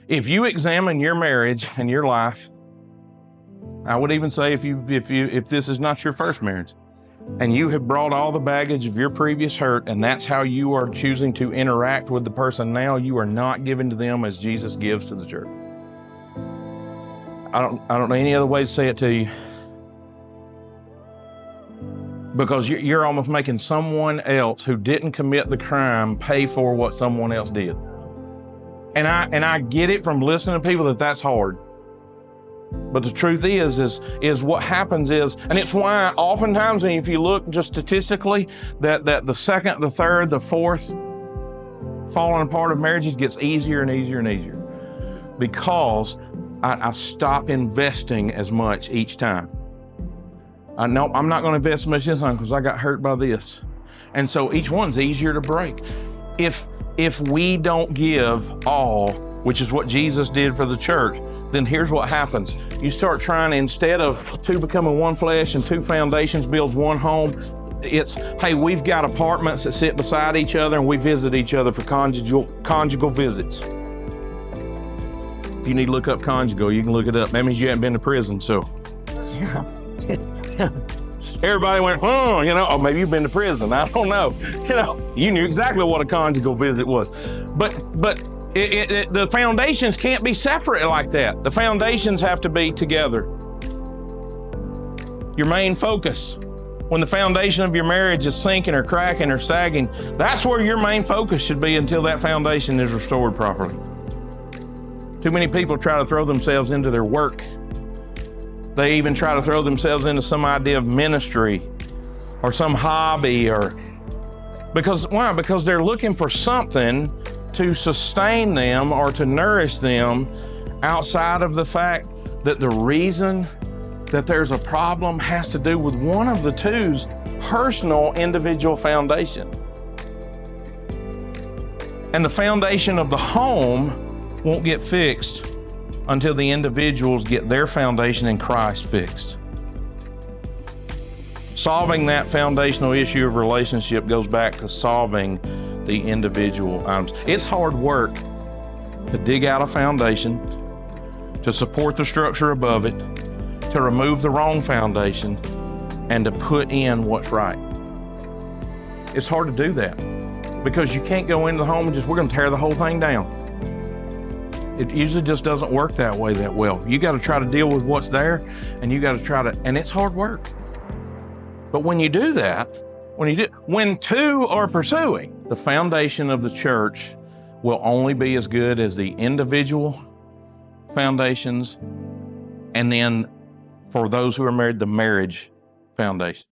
If you examine your marriage and your life, I would even say if this is not your first marriage, and you have brought all the baggage of your previous hurt, and that's how you are choosing to interact with the person now, you are not giving to them as Jesus gives to the church. I don't know any other way to say it to you, because you're almost making someone else who didn't commit the crime pay for what someone else did. And I get it from listening to people that that's hard. But the truth is what happens is, and it's why oftentimes, if you look just statistically, that the second, the third, the fourth falling apart of marriages gets easier and easier and easier, because I stop investing as much each time. I know I'm not going to invest as much this time because I got hurt by this. And so each one's easier to break. If we don't give all, which is what Jesus did for the church, then here's what happens. You start trying, instead of two becoming one flesh and two foundations builds one home, it's, hey, we've got apartments that sit beside each other and we visit each other for conjugal visits. If you need to look up conjugal, you can look it up. That means you haven't been to prison, so. Everybody went, oh, maybe you've been to prison. I don't know. You knew exactly what a conjugal visit was. But the foundations can't be separate like that. The foundations have to be together. Your main focus. When the foundation of your marriage is sinking or cracking or sagging, that's where your main focus should be until that foundation is restored properly. Too many people try to throw themselves into their work. They even try to throw themselves into some idea of ministry or some hobby, why? Because they're looking for something to sustain them or to nourish them outside of the fact that the reason that there's a problem has to do with one of the two's personal individual foundation. And the foundation of the home won't get fixed until the individuals get their foundation in Christ fixed. Solving that foundational issue of relationship goes back to solving the individual items. It's hard work to dig out a foundation, to support the structure above it, to remove the wrong foundation, and to put in what's right. It's hard to do that because you can't go into the home and we're going to tear the whole thing down. It usually just doesn't work that way that well. You got to try to deal with what's there, and you got to and it's hard work. But when you do that, when two are pursuing, the foundation of the church will only be as good as the individual foundations, and then for those who are married, the marriage foundation.